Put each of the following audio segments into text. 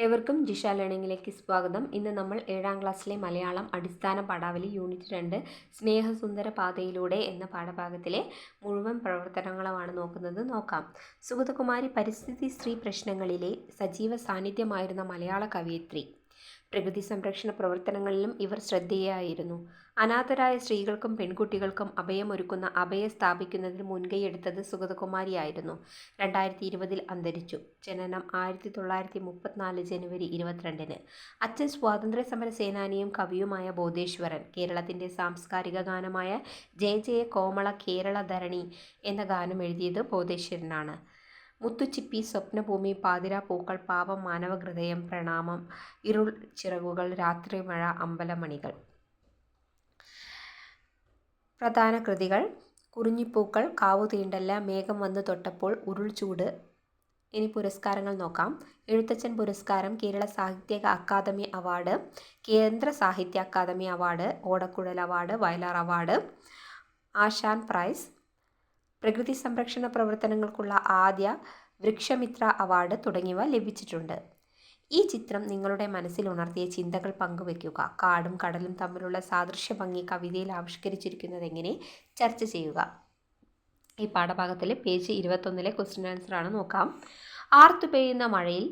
ഏവർക്കും ജിഷ ലേണിംഗിലേക്ക് സ്വാഗതം. ഇന്ന് നമ്മൾ 7ാം ക്ലാസ്സിലെ മലയാളം അടിസ്ഥാന പാഠാവലി യൂണിറ്റ് 2 സ്നേഹസുന്ദര പാതയിലൂടെ എന്ന പാഠഭാഗത്തിലെ മുഴുവൻ പ്രവർത്തനങ്ങളുമാണ് നോക്കാം. സുഗതകുമാരി പരിസ്ഥിതി സ്ത്രീ പ്രശ്നങ്ങളിലെ സജീവ സാന്നിധ്യമായിരുന്ന മലയാള കവയിത്രി. പ്രകൃതി സംരക്ഷണ പ്രവർത്തനങ്ങളിലും ഇവർ ശ്രദ്ധേയയായിരുന്നു. അനാഥരായ സ്ത്രീകൾക്കും പെൺകുട്ടികൾക്കും അഭയമൊരുക്കുന്ന അഭയ സ്ഥാപിക്കുന്നതിന് മുൻകൈയെടുത്തത് സുഗതകുമാരിയായിരുന്നു. 2020 അന്തരിച്ചു. ജനനം 1934 ജനുവരി 22. അച്ഛൻ സ്വാതന്ത്ര്യ സമര സേനാനിയും കവിയുമായ ബോധേശ്വരൻ. കേരളത്തിൻ്റെ സാംസ്കാരിക ഗാനമായ ജയ ജയ കോമള കേരള ധരണി എന്ന ഗാനം എഴുതിയത് ബോധേശ്വരനാണ്. മുത്തുച്ചിപ്പി, സ്വപ്നഭൂമി, പാതിരാപ്പൂക്കൾ, പാപം, മാനവഹൃദയം, പ്രണാമം, ഇരുൾ ചിറകുകൾ, രാത്രിമഴ, അമ്പലമണികൾ. പ്രധാന കൃതികൾ: കുറിഞ്ഞിപ്പൂക്കൾ, കാവു തീണ്ടല്ല, മേഘം വന്നു തൊട്ടപ്പോൾ, ഉരുൾ ചൂട്. ഇനി പുരസ്കാരങ്ങൾ നോക്കാം. എഴുത്തച്ഛൻ പുരസ്കാരം, കേരള സാഹിത്യ അക്കാദമി അവാർഡ്, കേന്ദ്ര സാഹിത്യ അക്കാദമി അവാർഡ്, ഓടക്കുഴൽ അവാർഡ്, വയലാർ അവാർഡ്, ആശാൻ പ്രൈസ്. പ്രകൃതി സംരക്ഷണ പ്രവർത്തനങ്ങൾക്കുള്ള ആദ്യ വൃക്ഷമിത്ര അവാർഡ് തുടങ്ങിയവ ലഭിച്ചിട്ടുണ്ട്. ഈ ചിത്രം നിങ്ങളുടെ മനസ്സിൽ ഉണർത്തിയ ചിന്തകൾ പങ്കുവയ്ക്കുക. കാടും കടലും തമ്മിലുള്ള സാദൃശ്യ ഭംഗി കവിതയിൽ ആവിഷ്കരിച്ചിരിക്കുന്നത് എങ്ങനെ ചർച്ച ചെയ്യുക. ഈ പാഠഭാഗത്തിൽ പേജ് 21 ക്വസ്റ്റ്യൻ ആൻസർ ആണ്. നോക്കാം. ആർത്തു പെയ്യുന്ന മഴയിൽ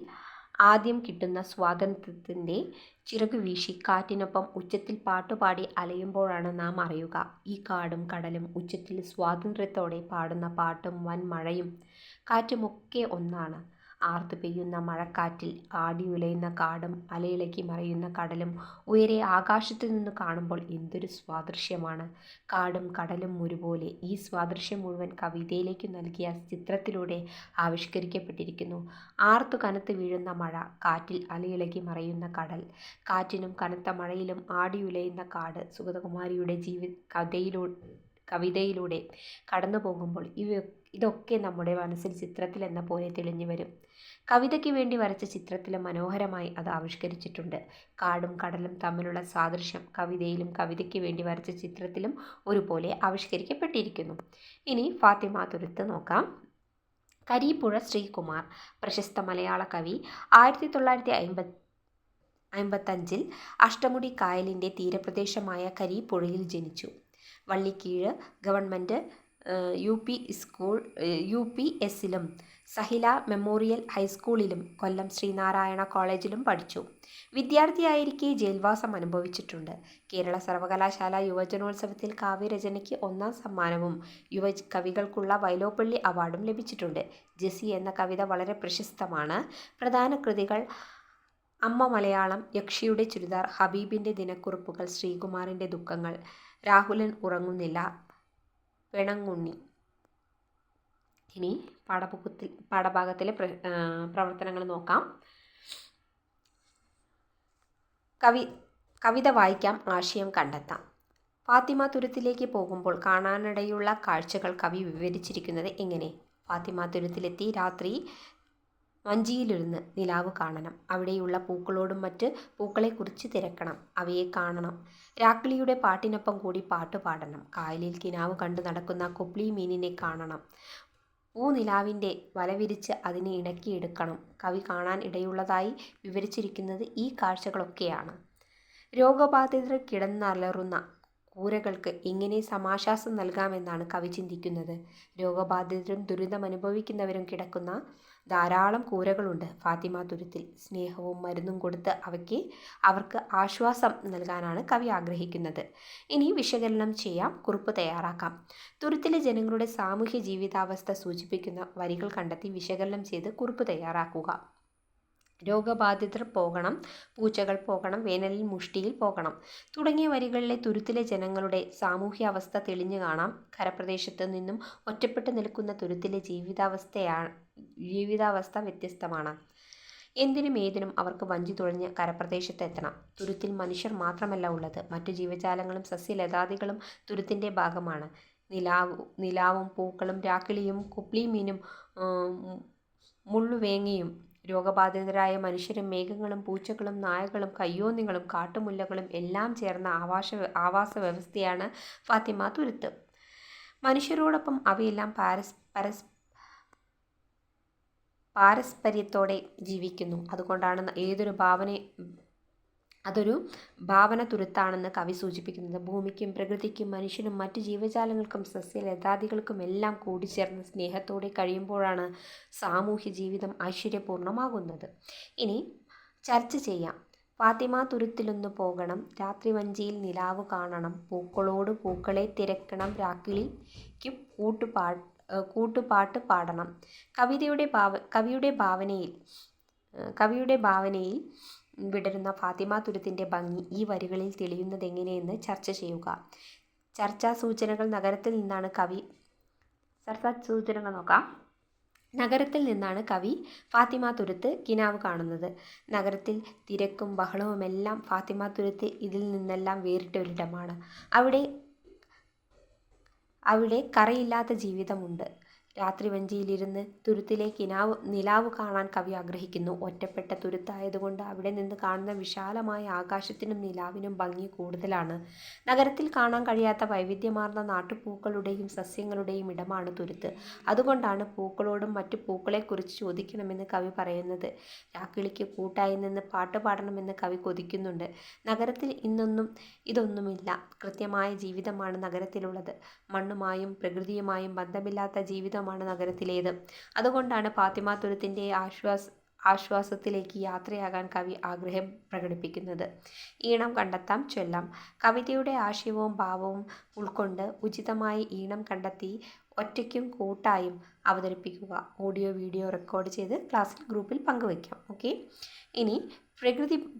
ആദ്യം കിട്ടുന്ന സ്വാതന്ത്ര്യത്തിൻ്റെ ചിറകു വീശി കാറ്റിനൊപ്പം ഉച്ചത്തിൽ പാട്ടുപാടി അലയുമ്പോഴാണ് നാം അറിയുക, ഈ കാടും കടലും ഉച്ചത്തിൽ സ്വാതന്ത്ര്യത്തോടെ പാടുന്ന പാട്ടും വൻ മഴയും കാറ്റുമൊക്കെ ഒന്നാണ്. ആർത്തു പെയ്യുന്ന മഴക്കാറ്റിൽ ആടിയുലയുന്ന കാടും അലയിളക്കി മറയുന്ന കടലും ഉയരെ ആകാശത്തു നിന്ന് കാണുമ്പോൾ എന്തൊരു സ്വാദൃശ്യമാണ്. കാടും കടലും ഒരുപോലെ. ഈ സ്വാദൃശ്യം മുഴുവൻ കവിതയിലേക്ക് നൽകിയ ചിത്രത്തിലൂടെ ആവിഷ്കരിക്കപ്പെട്ടിരിക്കുന്നു. ആർത്തു കനത്ത് വീഴുന്ന മഴ, കാറ്റിൽ അലയിളക്കി മറയുന്ന കടൽ, കാറ്റിനും കനത്ത മഴയിലും ആടിയുലയുന്ന കാട്. സുഗതകുമാരിയുടെ കവിതയിലൂടെ കടന്നു പോകുമ്പോൾ ഇതൊക്കെ നമ്മുടെ മനസ്സിൽ ചിത്രത്തിൽ എന്ന പോലെ തെളിഞ്ഞു വരും. കവിതയ്ക്ക് വേണ്ടി വരച്ച ചിത്രത്തിലും മനോഹരമായി അത് ആവിഷ്കരിച്ചിട്ടുണ്ട്. കാടും കടലും തമ്മിലുള്ള സാദൃശ്യം കവിതയിലും കവിതയ്ക്ക് വേണ്ടി വരച്ച ചിത്രത്തിലും ഒരുപോലെ ആവിഷ്കരിക്കപ്പെട്ടിരിക്കുന്നു. ഇനി ഫാത്തിമ തുരുത്ത് നോക്കാം. കരീപ്പുഴ ശ്രീകുമാർ, പ്രശസ്ത മലയാള കവി. 1955 അഷ്ടമുടി കായലിൻ്റെ തീരപ്രദേശമായ കരീപ്പുഴയിൽ ജനിച്ചു. വള്ളിക്കീഴ് ഗവൺമെൻറ് UPSലും സഹില മെമ്മോറിയൽ ഹൈസ്കൂളിലും കൊല്ലം ശ്രീനാരായണ കോളേജിലും പഠിച്ചു. വിദ്യാർത്ഥിയായിരിക്കെ ജയിൽവാസം അനുഭവിച്ചിട്ടുണ്ട്. കേരള സർവകലാശാല യുവജനോത്സവത്തിൽ കാവ്യരചനയ്ക്ക് 1ാം സമ്മാനവും യുവകവികൾക്കുള്ള വൈലോപ്പള്ളി അവാർഡും ലഭിച്ചിട്ടുണ്ട്. ജെസ്സി എന്ന കവിത വളരെ പ്രശസ്തമാണ്. പ്രധാന കൃതികൾ: അമ്മ മലയാളം, യക്ഷിയുടെ ചുരിദാർ, ഹബീബിൻ്റെ ദിനക്കുറിപ്പുകൾ, ശ്രീകുമാറിൻ്റെ ദുഃഖങ്ങൾ, രാഹുലൻ ഉറങ്ങുന്നില്ല, പെണങ്ങുണ്ണി. ഇനി പാഠഭാഗത്തിലെ പ്രവർത്തനങ്ങൾ നോക്കാം. കവിത വായിക്കാം, ആശയം കണ്ടെത്താം. ഫാത്തിമ തുരുത്തിലേക്ക് പോകുമ്പോൾ കാണാനിടയുള്ള കാഴ്ചകൾ കവി വിവരിച്ചിരിക്കുന്നത് എങ്ങനെ? ഫാത്തിമ തുരുത്തിലെത്തി രാത്രി വഞ്ചിയിലിരുന്ന് നിലാവ് കാണണം. അവിടെയുള്ള പൂക്കളോടും മറ്റ് പൂക്കളെക്കുറിച്ച് തിരക്കണം. അവയെ കാണണം. രാക്കിളിയുടെ പാട്ടിനൊപ്പം കൂടി പാട്ട് പാടണം. കായലിൽ കിനാവ് കണ്ടു നടക്കുന്ന കൊപ്ലി മീനിനെ കാണണം. പൂനിലാവിൻ്റെ വല വിരിച്ച് അതിനെ ഇണക്കിയെടുക്കണം. കവി കാണാൻ ഇടയുള്ളതായി വിവരിച്ചിരിക്കുന്നത് ഈ കാഴ്ചകളൊക്കെയാണ്. രോഗബാധിതർ കിടന്നലറുന്ന കൂരകൾക്ക് എങ്ങനെ സമാശ്വാസം നൽകാമെന്നാണ് കവി ചിന്തിക്കുന്നത്. രോഗബാധിതരും ദുരിതമനുഭവിക്കുന്നവരും കിടക്കുന്ന ധാരാളം കൂരകളുണ്ട് ഫാത്തിമ തുരുത്തിൽ. സ്നേഹവും മരുന്നും കൊടുത്ത് അവർക്ക് ആശ്വാസം നൽകാനാണ് കവി ആഗ്രഹിക്കുന്നത്. ഇനി വിശകലനം ചെയ്യാം, കുറിപ്പ് തയ്യാറാക്കാം. തുരുത്തിലെ ജനങ്ങളുടെ സാമൂഹ്യ ജീവിതാവസ്ഥ സൂചിപ്പിക്കുന്ന വരികൾ കണ്ടെത്തി വിശകലനം ചെയ്ത് കുറിപ്പ് തയ്യാറാക്കുക. രോഗബാധിതർ പോകണം, പൂച്ചകൾ പോകണം, വേനലിൽ മുഷ്ടിയിൽ പോകണം തുടങ്ങിയ വരികളിലെ തുരുത്തിലെ ജനങ്ങളുടെ സാമൂഹ്യ അവസ്ഥ തെളിഞ്ഞു കാണാം. കരപ്രദേശത്ത് നിന്നും ഒറ്റപ്പെട്ടു നിൽക്കുന്ന തുരുത്തിലെ ജീവിതാവസ്ഥ വ്യത്യസ്തമാണ്. എന്തിനും ഏതിനും അവർക്ക് വഞ്ചി തുഴഞ്ഞ് കരപ്രദേശത്ത് എത്തണം. തുരുത്തിൽ മനുഷ്യർ മാത്രമല്ല ഉള്ളത്, മറ്റു ജീവജാലങ്ങളും സസ്യലതാദികളും തുരുത്തിൻ്റെ ഭാഗമാണ്. നിലാവും പൂക്കളും രാക്കിളിയും കൊപ്ലി മീനും മുള്ളുവേങ്ങയും രോഗബാധിതരായ മനുഷ്യരും മേഘങ്ങളും പൂച്ചകളും നായകളും കയ്യോന്നികളും കാട്ടുമുല്ലകളും എല്ലാം ചേർന്ന ആവാസ വ്യവസ്ഥയാണ് ഫാത്തിമ തുരുത്ത്. മനുഷ്യരോടൊപ്പം അവയെല്ലാം പാരസ്പര്യത്തോടെ ജീവിക്കുന്നു. അതുകൊണ്ടാണ് അതൊരു ഭാവന തുരുത്താണെന്ന് കവി സൂചിപ്പിക്കുന്നത്. ഭൂമിക്കും പ്രകൃതിക്കും മനുഷ്യനും മറ്റു ജീവജാലങ്ങൾക്കും സസ്യലതാദികൾക്കും എല്ലാം കൂടിച്ചേർന്ന് സ്നേഹത്തോടെ കഴിയുമ്പോഴാണ് സാമൂഹ്യ ജീവിതം ഐശ്വര്യപൂർണ്ണമാകുന്നത്. ഇനി ചർച്ച ചെയ്യാം. ഫാത്തിമ തുരുത്തിലൊന്നു പോകണം, രാത്രി വഞ്ചിയിൽ നിലാവു കാണണം, പൂക്കളോട് പൂക്കളെ തിരക്കണം, രാക്കിളിക്ക് കൂട്ടുപാട്ട് പാടണം. കവിയുടെ ഭാവനയിൽ വിടരുന്ന ഫാത്തിമ തുരുത്തിൻ്റെ ഭംഗി ഈ വരികളിൽ തെളിയുന്നതെങ്ങനെയെന്ന് ചർച്ച ചെയ്യുക. ചർച്ചാസൂചനകൾ നോക്കാം. നഗരത്തിൽ നിന്നാണ് കവി ഫാത്തിമ തുരുത്ത് കിനാവ് കാണുന്നത്. നഗരത്തിൽ തിരക്കും ബഹളവുമെല്ലാം. ഫാത്തിമ തുരുത്ത് ഇതിൽ നിന്നെല്ലാം വേറിട്ട ഒരിടമാണ്. അവിടെ കറയില്ലാത്ത ജീവിതമുണ്ട്. രാത്രി വഞ്ചിയിലിരുന്ന് തുരുത്തിലെ നിലാവ് കാണാൻ കവി ആഗ്രഹിക്കുന്നു. ഒറ്റപ്പെട്ട തുരുത്തായതുകൊണ്ട് അവിടെ നിന്ന് കാണുന്ന വിശാലമായ ആകാശത്തിനും നിലാവിനും ഭംഗി കൂടുതലാണ്. നഗരത്തിൽ കാണാൻ കഴിയാത്ത വൈവിധ്യമാർന്ന നാട്ടുപൂക്കളുടെയും സസ്യങ്ങളുടെയും ഇടമാണ് തുരുത്ത്. അതുകൊണ്ടാണ് പൂക്കളോടും മറ്റു പൂക്കളെക്കുറിച്ച് ചോദിക്കണമെന്ന് കവി പറയുന്നത്. രാക്കിളിക്ക് കൂട്ടായി നിന്ന് പാട്ട് പാടണമെന്ന് കവി കൊതിക്കുന്നുണ്ട്. നഗരത്തിൽ ഇതൊന്നുമില്ല. കൃത്യമായ ജീവിതമാണ് നഗരത്തിലുള്ളത്. മണ്ണുമായും പ്രകൃതിയുമായും ബന്ധമില്ലാത്ത ജീവിതമാണ് നഗരത്തിലേത്. അതുകൊണ്ടാണ് ഫാത്തിമ തുരുത്തിൻ്റെ ആശ്വാസത്തിലേക്ക് യാത്രയാകാൻ കവി ആഗ്രഹം പ്രകടിപ്പിക്കുന്നത്. ഈണം കണ്ടെത്താം, ചൊല്ലാം. കവിതയുടെ ആശയവും ഭാവവും ഉൾക്കൊണ്ട് ഉചിതമായി ഈണം കണ്ടെത്തി ഒറ്റയ്ക്കും കൂട്ടായും അവതരിപ്പിക്കുക. ഓഡിയോ വീഡിയോ റെക്കോർഡ് ചെയ്ത് ക്ലാസ്സിൽ ഗ്രൂപ്പിൽ പങ്കുവയ്ക്കാം. ഓക്കെ. ഇനി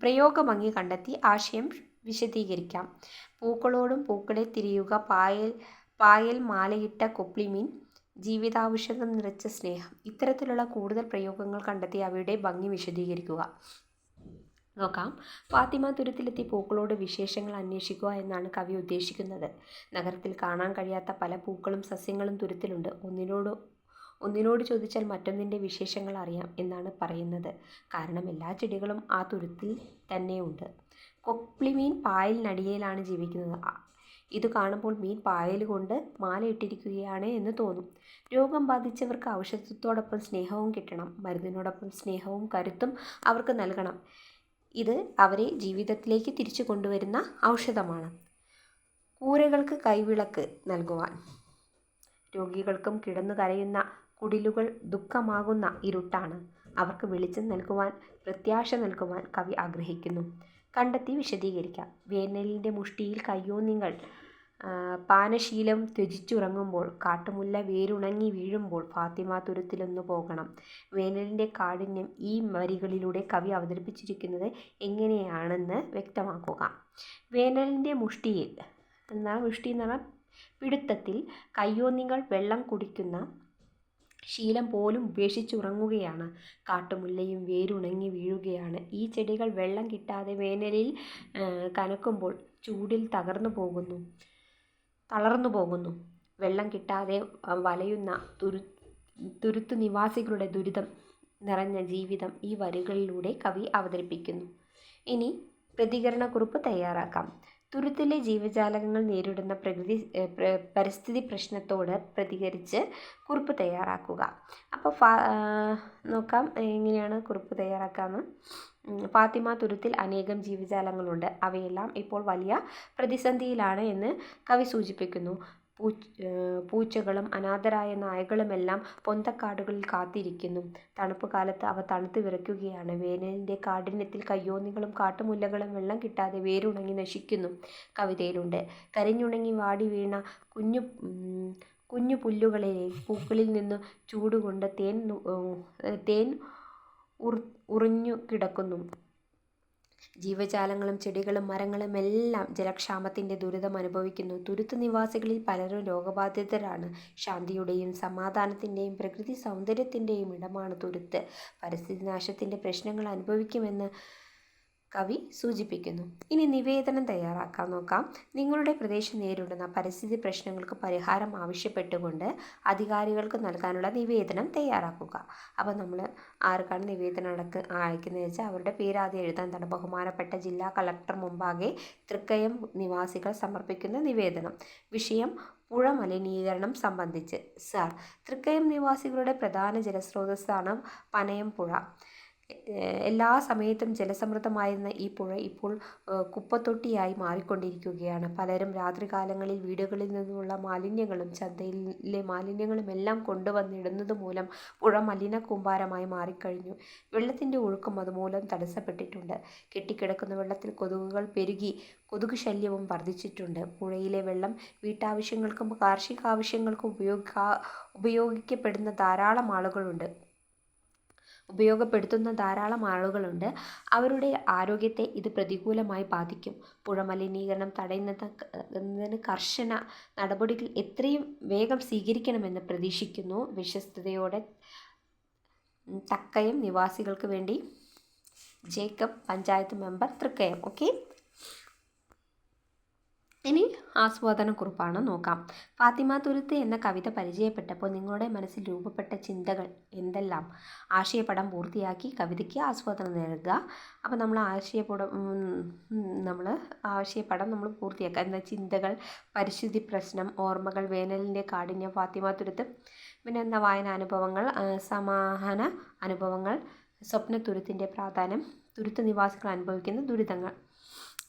പ്രയോഗഭംഗി കണ്ടെത്തി ആശയം വിശദീകരിക്കാം. പൂക്കളോടും പൂക്കളെ തിരയുക, പായൽ മാലയിട്ട കൊപ്ലിമീൻ, ജീവിതാവശ്യം നിറച്ച സ്നേഹം. ഇത്തരത്തിലുള്ള കൂടുതൽ പ്രയോഗങ്ങൾ കണ്ടെത്തി അവയുടെ ഭംഗി വിശദീകരിക്കുക. നോക്കാം. ഫാത്തിമ തുരുത്തിലെത്തി പൂക്കളോട് വിശേഷങ്ങൾ അന്വേഷിക്കുക എന്നാണ് കവി ഉദ്ദേശിക്കുന്നത്. നഗരത്തിൽ കാണാൻ കഴിയാത്ത പല പൂക്കളും സസ്യങ്ങളും തുരുത്തിലുണ്ട്. ഒന്നിനോട് ചോദിച്ചാൽ മറ്റൊന്നിൻ്റെ വിശേഷങ്ങൾ അറിയാം എന്നാണ് പറയുന്നത്. കാരണം എല്ലാ ചെടികളും ആ തുരുത്തിൽ തന്നെ ഉണ്ട്. കൊപ്ലിമീൻ പായലിനടിയിലാണ് ജീവിക്കുന്നത്. ഇത് കാണുമ്പോൾ മീൻ പായൽ കൊണ്ട് മാലയിട്ടിരിക്കുകയാണ് എന്ന് തോന്നും. രോഗം ബാധിച്ചവർക്ക് ഔഷധത്തോടൊപ്പം സ്നേഹവും കിട്ടണം. മരുന്നിനോടൊപ്പം സ്നേഹവും കരുത്തും അവർക്ക് നൽകണം. ഇത് അവരെ ജീവിതത്തിലേക്ക് തിരിച്ചു കൊണ്ടുവരുന്ന ഔഷധമാണ്. കൂരകൾക്ക് കൈവിളക്ക് നൽകുവാൻ, രോഗികൾക്കും കിടന്നു കരയുന്ന കുടിലുകൾ ദുഃഖമാകുന്ന ഇരുട്ടാണ്. അവർക്ക് വെളിച്ചം നൽകുവാൻ, പ്രത്യാശ നൽകുവാൻ കവി ആഗ്രഹിക്കുന്നു. കണ്ടെത്തി വിശദീകരിക്കാം. വേനലിൻ്റെ മുഷ്ടിയിൽ കയ്യോന്നിങ്ങൾ പാനശീലം ത്യജിച്ചുറങ്ങുമ്പോൾ, കാട്ടുമുല്ല വേരുണങ്ങി വീഴുമ്പോൾ, ഫാത്തിമ തുരുത്തിലൊന്നു പോകണം. വേനലിൻ്റെ കാഠിന്യം ഈ വരികളിലൂടെ കവി അവതരിപ്പിച്ചിരിക്കുന്നത് എങ്ങനെയാണെന്ന് വ്യക്തമാക്കുക. വേനലിൻ്റെ മുഷ്ടി എന്ന് പറഞ്ഞാൽ പിടുത്തത്തിൽ കയ്യോന്നികൾ വെള്ളം കുടിക്കുന്ന ശീലം പോലും ഉപേക്ഷിച്ചുറങ്ങുകയാണ്. കാട്ടുമുല്ലയും വേരുണങ്ങി വീഴുകയാണ്. ഈ ചെടികൾ വെള്ളം കിട്ടാതെ വേനലിൽ കനക്കുമ്പോൾ ചൂടിൽ തളർന്നു പോകുന്നു. വെള്ളം കിട്ടാതെ വലയുന്ന തുരുത്തു നിവാസികളുടെ ദുരിതം നിറഞ്ഞ ജീവിതം ഈ വരികളിലൂടെ കവി അവതരിപ്പിക്കുന്നു. ഇനി പ്രതികരണക്കുറിപ്പ് തയ്യാറാക്കാം. തുരുത്തിലെ ജീവജാലങ്ങൾ നേരിടുന്ന പരിസ്ഥിതി പ്രശ്നത്തോട് പ്രതികരിച്ച് കുറിപ്പ് തയ്യാറാക്കുക. അപ്പോൾ നോക്കാം എങ്ങനെയാണ് കുറിപ്പ് തയ്യാറാക്കാമെന്ന്. ഫാത്തിമ തുരുത്തിൽ അനേകം ജീവജാലങ്ങളുണ്ട്. അവയെല്ലാം ഇപ്പോൾ വലിയ പ്രതിസന്ധിയിലാണ് എന്ന് കവി സൂചിപ്പിക്കുന്നു. പൂച്ചകളും അനാഥരായ നായകളുമെല്ലാം പൊന്തക്കാടുകളിൽ കാത്തിരിക്കുന്നു. തണുപ്പ് കാലത്ത് അവ തണുത്ത് വിറയ്ക്കുകയാണ്. വേനലിൻ്റെ കാഠിന്യത്തിൽ കയ്യോന്നികളും കാട്ടുമുല്ലകളും വെള്ളം കിട്ടാതെ വേരുണങ്ങി നശിക്കുന്നു. കവിതയിലുണ്ട്. കരിഞ്ഞുണങ്ങി വാടി വീണ കുഞ്ഞു പുല്ലുകളിലെ പൂക്കളിൽ നിന്നു ചൂടുകൊണ്ട് തേൻ ഉറിഞ്ഞു കിടക്കുന്നു. ജീവജാലങ്ങളും ചെടികളും മരങ്ങളും എല്ലാം ജലക്ഷാമത്തിൻ്റെ ദുരിതം അനുഭവിക്കുന്നു. തുരുത്ത് നിവാസികളിൽ പലരും രോഗബാധിതരാണ്. ശാന്തിയുടെയും സമാധാനത്തിൻ്റെയും പ്രകൃതി സൗന്ദര്യത്തിൻ്റെയും ഇടമാണ് തുരുത്ത്. പരിസ്ഥിതി നാശത്തിൻ്റെ പ്രശ്നങ്ങൾ അനുഭവിക്കുമെന്ന് കവി സൂചിപ്പിക്കുന്നു. ഇനി നിവേദനം തയ്യാറാക്കാൻ നോക്കാം. നിങ്ങളുടെ പ്രദേശം നേരിടുന്ന പരിസ്ഥിതി പ്രശ്നങ്ങൾക്ക് പരിഹാരം ആവശ്യപ്പെട്ടുകൊണ്ട് അധികാരികൾക്ക് നൽകാനുള്ള നിവേദനം തയ്യാറാക്കുക. അപ്പോൾ നമ്മൾ ആർക്കാണ് നിവേദനം അയക്കുന്നത് വെച്ചാൽ അവരുടെ പേര് ആദ്യം എഴുതാൻ. ബഹുമാനപ്പെട്ട ജില്ലാ കളക്ടർ മുമ്പാകെ തൃക്കയം നിവാസികൾ സമർപ്പിക്കുന്ന നിവേദനം. വിഷയം പുഴ മലിനീകരണം സംബന്ധിച്ച്. സാർ, തൃക്കയം നിവാസികളുടെ പ്രധാന ജലസ്രോതസ്സാണ് പനയം പുഴ. എല്ലാ സമയത്തും ജലസമൃദ്ധമായിരുന്ന ഈ പുഴ ഇപ്പോൾ കുപ്പത്തൊട്ടിയായി മാറിക്കൊണ്ടിരിക്കുകയാണ്. പലരും രാത്രികാലങ്ങളിൽ വീടുകളിൽ നിന്നുള്ള മാലിന്യങ്ങളും ചന്തയിലെ മാലിന്യങ്ങളും എല്ലാം കൊണ്ടുവന്നിടുന്നത് മൂലം പുഴ മലിന കൂമ്പാരമായി മാറിക്കഴിഞ്ഞു. വെള്ളത്തിൻ്റെ ഒഴുക്കും അതുമൂലം തടസ്സപ്പെട്ടിട്ടുണ്ട്. കെട്ടിക്കിടക്കുന്ന വെള്ളത്തിൽ കൊതുകുകൾ പെരുകി കൊതുക് ശല്യവും വർദ്ധിച്ചിട്ടുണ്ട്. പുഴയിലെ വെള്ളം വീട്ടാവശ്യങ്ങൾക്കും കാർഷിക ആവശ്യങ്ങൾക്കും ഉപയോഗിക്കപ്പെടുത്തുന്ന ധാരാളം ആളുകളുണ്ട്. അവരുടെ ആരോഗ്യത്തെ ഇത് പ്രതികൂലമായി ബാധിക്കും. പുഴ മലിനീകരണം തടയുന്നതിന് കർശന നടപടികൾ എത്രയും വേഗം സ്വീകരിക്കണമെന്ന് പ്രതീക്ഷിക്കുന്നു. വിശ്വസ്തയോടെ, തക്കയം നിവാസികൾക്ക് വേണ്ടി, ജേക്കബ്, പഞ്ചായത്ത് മെമ്പർ, തൃക്കയം. ഓക്കെ, ഇനി ആസ്വാദനക്കുറിപ്പാണ് നോക്കാം. ഫാത്തിമ തുരുത്ത് എന്ന കവിത പരിചയപ്പെട്ടപ്പോൾ നിങ്ങളുടെ മനസ്സിൽ രൂപപ്പെട്ട ചിന്തകൾ എന്തെല്ലാം? ആശയപടം പൂർത്തിയാക്കി കവിതയ്ക്ക് ആസ്വാദനം നൽകുക. അപ്പോൾ നമ്മൾ ആശയപടം പൂർത്തിയാക്കുക. എന്താ? ചിന്തകൾ, പരിസ്ഥിതി പ്രശ്നം, ഓർമ്മകൾ, വേനലിൻ്റെ കാഠിന്യം, ഫാത്തിമ തുരുത്ത്, പിന്നെ എന്താ? വായനാനുഭവങ്ങൾ, സമാഹന അനുഭവങ്ങൾ, സ്വപ്നതുരുത്തിൻ്റെ പ്രാധാന്യം, തുരുത്ത് നിവാസികൾ അനുഭവിക്കുന്ന ദുരിതങ്ങൾ.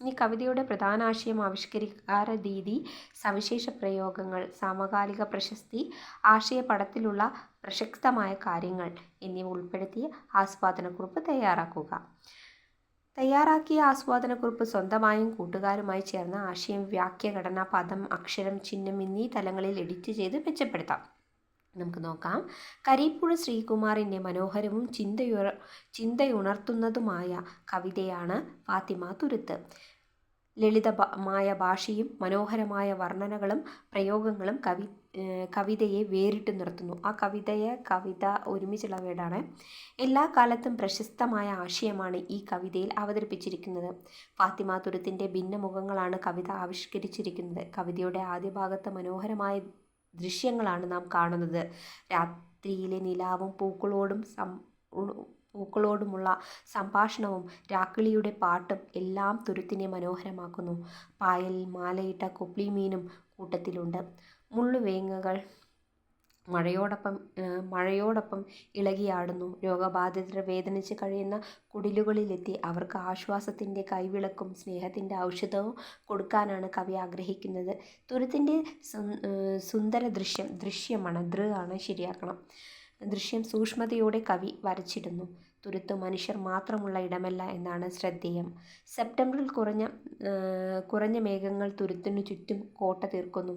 ഇനി കവിതയുടെ പ്രധാന ആശയം, ആവിഷ്കാര രീതി, സവിശേഷ പ്രയോഗങ്ങൾ, സമകാലിക പ്രശസ്തി, ആശയപടത്തിലുള്ള പ്രസക്തമായ കാര്യങ്ങൾ എന്നിവ ഉൾപ്പെടുത്തിയ ആസ്വാദനക്കുറിപ്പ് തയ്യാറാക്കുക. തയ്യാറാക്കിയ ആസ്വാദനക്കുറിപ്പ് സ്വന്തമായും കൂട്ടുകാരുമായി ചേർന്ന് ആശയം, വാക്യഘടന, പദം, അക്ഷരം, ചിഹ്നം എന്നീ തലങ്ങളിൽ എഡിറ്റ് ചെയ്ത് മെച്ചപ്പെടുത്താം. നമുക്ക് നോക്കാം. കരീപ്പുഴ ശ്രീകുമാറിൻ്റെ മനോഹരവും ചിന്തയുണർത്തുന്നതുമായ കവിതയാണ് ഫാത്തിമ തുരുത്ത്. ലളിതമായ ഭാഷയും മനോഹരമായ വർണ്ണനകളും പ്രയോഗങ്ങളും കവിതയെ വേറിട്ട് നിർത്തുന്നു. കവിത ഒരുമിച്ചുള്ള വേർഡാണ്. എല്ലാ കാലത്തും പ്രശസ്തമായ ആശയമാണ് ഈ കവിതയിൽ അവതരിപ്പിച്ചിരിക്കുന്നത്. ഫാത്തിമ തുരുത്തിൻ്റെ ഭിന്ന മുഖങ്ങളാണ് കവിത ആവിഷ്കരിച്ചിരിക്കുന്നത്. കവിതയുടെ ആദ്യ ഭാഗത്ത് മനോഹരമായ ദൃശ്യങ്ങളാണ് നാം കാണുന്നത്. രാത്രിയിലെ നിലാവും പൂക്കളോടുമുള്ള സംഭാഷണവും രാക്കിളിയുടെ പാട്ടും എല്ലാം തുരുത്തിനെ മനോഹരമാക്കുന്നു. പായലിൽ മാലയിട്ട കൊപ്ലിമീനും കൂട്ടത്തിലുണ്ട്. മുള്ളുവേങ്ങകൾ മഴയോടൊപ്പം ഇളകിയാടുന്നു. രോഗബാധിതർ വേദനിച്ച് കഴിയുന്ന കുടിലുകളിലെത്തി അവർക്ക് ആശ്വാസത്തിൻ്റെ കൈവിളക്കും സ്നേഹത്തിൻ്റെ ഔഷധവും കൊടുക്കാനാണ് കവി ആഗ്രഹിക്കുന്നത്. തുരുത്തിൻ്റെ സുന്ദര ദൃശ്യമാണ് ശരിയാക്കണം. ദൃശ്യം സൂക്ഷ്മതയോടെ കവി വരച്ചിടുന്നു. തുരുത്ത് മനുഷ്യർ മാത്രമുള്ള ഇടമല്ല എന്നാണ് ശ്രദ്ധേയം. സെപ്റ്റംബറിൽ കുറഞ്ഞ മേഘങ്ങൾ തുരുത്തിനു ചുറ്റും കോട്ട തീർക്കുന്നു.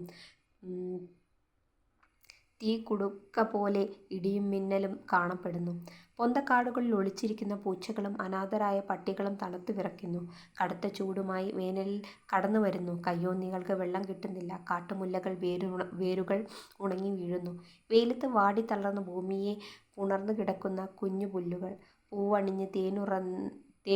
തീക്കുടുക്ക പോലെ ഇടിയും മിന്നലും കാണപ്പെടുന്നു. പൊന്തക്കാടുകളിൽ ഒളിച്ചിരിക്കുന്ന പൂച്ചകളും അനാഥരായ പട്ടികളും തണുത്തു വിറയ്ക്കുന്നു. കടുത്ത ചൂടുമായി വേനലിൽ കടന്നു വരുന്നു. കയ്യോന്നികൾക്ക് വെള്ളം കിട്ടുന്നില്ല. കാട്ടുമുല്ലകൾ വേരുകൾ ഉണങ്ങി വീഴുന്നു. വെയിലത്ത് വാടിത്തളർന്ന ഭൂമിയെ ഉണർന്നു കിടക്കുന്ന കുഞ്ഞു പുല്ലുകൾ പൂവണിഞ്ഞ്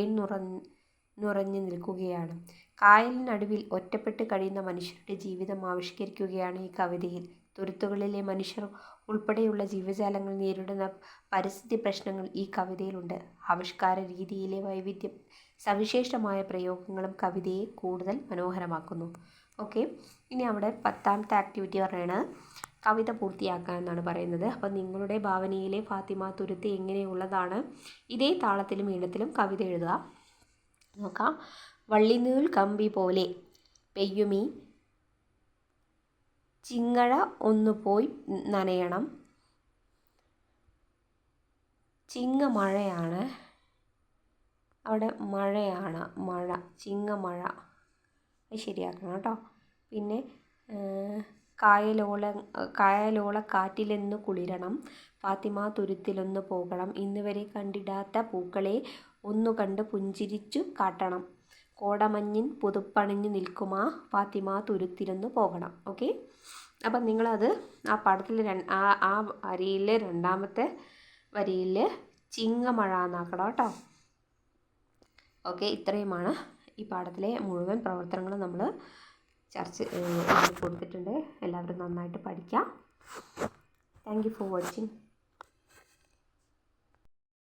തേനുറഞ്ഞു നിൽക്കുകയാണ്. കായലിനടുവിൽ ഒറ്റപ്പെട്ട് കഴിയുന്ന മനുഷ്യരുടെ ജീവിതം ആവിഷ്കരിക്കുകയാണ് ഈ കവിതയിൽ. തുരുത്തുകളിലെ മനുഷ്യർ ഉൾപ്പെടെയുള്ള ജീവജാലങ്ങൾ നേരിടുന്ന പരിസ്ഥിതി പ്രശ്നങ്ങൾ ഈ കവിതയിലുണ്ട്. ആവിഷ്കാര രീതിയിലെ വൈവിധ്യം, സവിശേഷമായ പ്രയോഗങ്ങളും കവിതയെ കൂടുതൽ മനോഹരമാക്കുന്നു. ഓക്കെ, ഇനി അവിടെ 10ാമത്തെ ആക്ടിവിറ്റി പറയുന്നത് കവിത പൂർത്തിയാക്കുക എന്നാണ് പറയുന്നത്. അപ്പോൾ നിങ്ങളുടെ ഭാവനയിലെ ഫാത്തിമ തുരുത്ത് എങ്ങനെയുള്ളതാണ്? ഇതേ താളത്തിലും ഈണത്തിലും കവിത എഴുതുക. നോക്കാം. വള്ളിനൂൽ കമ്പി പോലെ പെയ്യുമീ ചിങ്ങഴ ഒന്നുപോയി നനയണം. ചിങ്ങമഴയാണ്, അവിടെ മഴയാണ്, ചിങ്ങമഴ ശരിയാക്കണം കേട്ടോ. പിന്നെ കായലോള കാറ്റിലെന്നു കുളിരണം, ഫാത്തിമ തുരുത്തിലൊന്നു പോകണം, ഇന്നുവരെ കണ്ടിടാത്ത പൂക്കളെ ഒന്നു കണ്ട് പുഞ്ചിരിച്ചു കാട്ടണം, കോടമഞ്ഞിൻ പുതുപ്പണിഞ്ഞു നിൽക്കുമാ ഫാത്തിമ തുരുത്തിലൊന്നു പോകണം. ഓക്കെ, അപ്പം നിങ്ങളത് ആ പാഠത്തിൽ ആ വരിയിൽ 2ാമത്തെ വരിയിൽ ചിങ്ങമഴ എന്നാക്കണം കേട്ടോ. ഓക്കെ, ഇത്രയുമാണ് ഈ പാഠത്തിലെ മുഴുവൻ പ്രവർത്തനങ്ങളും നമ്മൾ ചർച്ച കൊടുത്തിട്ടുണ്ട്. എല്ലാവരും നന്നായിട്ട് പഠിക്കാം. Thank you for watching.